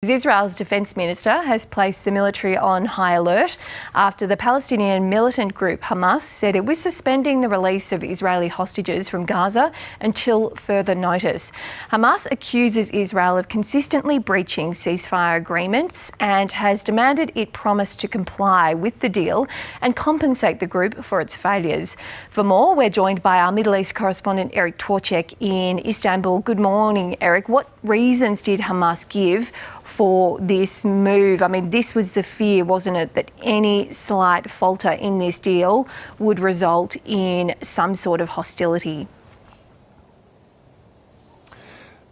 Israel's defence minister has placed the military on high alert after the Palestinian militant group Hamas said it was suspending the release of Israeli hostages from Gaza until further notice. Hamas accuses Israel of consistently breaching ceasefire agreements and has demanded it promise to comply with the deal and compensate the group for its failures. For more, we're joined by our Middle East correspondent Eric Torchek in Istanbul. Good morning, Eric. What reasons did Hamas give for this move? I mean, this was the fear, wasn't it, that any slight falter in this deal would result in some sort of hostility?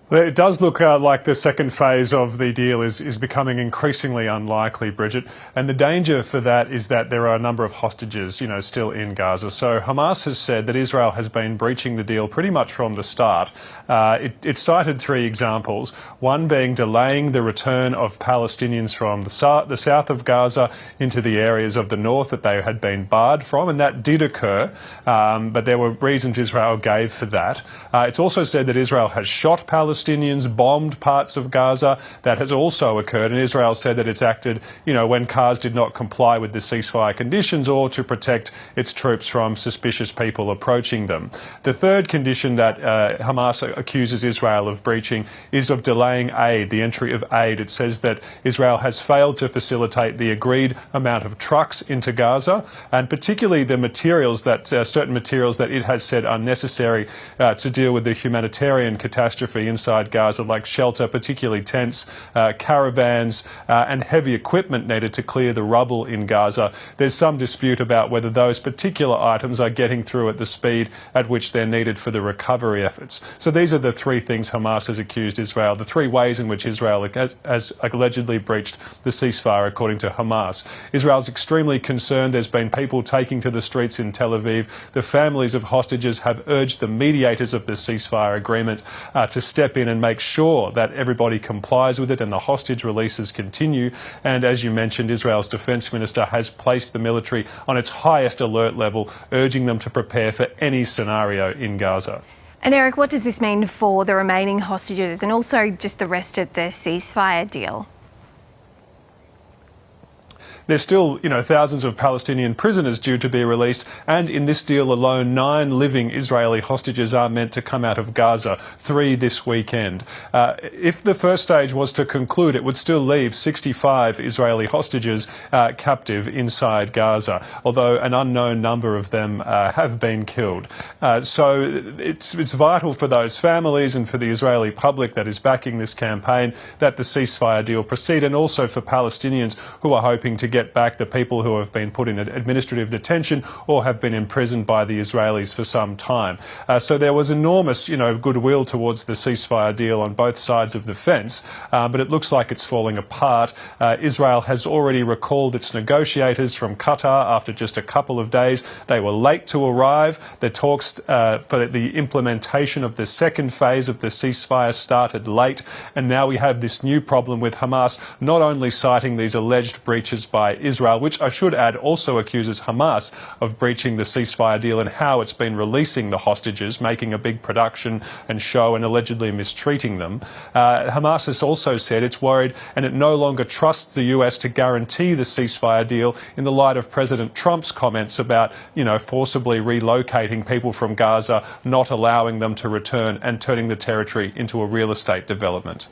Well, it does look like the second phase of the deal is becoming increasingly unlikely, Bridget. And the danger for that is that there are a number of hostages, still in Gaza. So Hamas has said that Israel has been breaching the deal pretty much from the start. It cited three examples, one being delaying the return of Palestinians from the south of Gaza into the areas of the north that they had been barred from, and that did occur, but there were reasons Israel gave for that. It's also said that Israel has shot Palestinians, bombed parts of Gaza. That has also occurred, and Israel said that it's acted, when cars did not comply with the ceasefire conditions or to protect its troops from suspicious people approaching them. The third condition that Hamas accuses Israel of breaching is of delaying aid, the entry of aid. It says that Israel has failed to facilitate the agreed amount of trucks into Gaza, and particularly the materials that, certain materials that it has said are necessary to deal with the humanitarian catastrophe inside Gaza, like shelter, particularly tents, caravans, and heavy equipment needed to clear the rubble in Gaza. There's some dispute about whether those particular items are getting through at the speed at which they're needed for the recovery efforts. So these are the three things Hamas has accused Israel, the three ways in which Israel has allegedly breached the ceasefire, according to Hamas. Israel's extremely concerned. There's been people taking to the streets in Tel Aviv. The families of hostages have urged the mediators of the ceasefire agreement to step in and make sure that everybody complies with it and the hostage releases continue. And as you mentioned, Israel's defence minister has placed the military on its highest alert level, urging them to prepare for any scenario in Gaza. And Eric, what does this mean for the remaining hostages and also just the rest of the ceasefire deal? There's still, thousands of Palestinian prisoners due to be released, and in this deal alone, 9 living Israeli hostages are meant to come out of Gaza, 3 this weekend. If the first stage was to conclude, it would still leave 65 Israeli hostages captive inside Gaza, although an unknown number of them have been killed. So it's vital for those families and for the Israeli public that is backing this campaign that the ceasefire deal proceed, and also for Palestinians who are hoping to get back the people who have been put in administrative detention or have been imprisoned by the Israelis for some time. So there was enormous, goodwill towards the ceasefire deal on both sides of the fence, but it looks like it's falling apart. Israel has already recalled its negotiators from Qatar after just a couple of days. They were late to arrive. The talks for the implementation of the second phase of the ceasefire started late, and now we have this new problem with Hamas not only citing these alleged breaches by Israel, which I should add also accuses Hamas of breaching the ceasefire deal and how it's been releasing the hostages, making a big production and show and allegedly mistreating them. Hamas has also said it's worried and it no longer trusts the US to guarantee the ceasefire deal in the light of President Trump's comments about, forcibly relocating people from Gaza, not allowing them to return and turning the territory into a real estate development.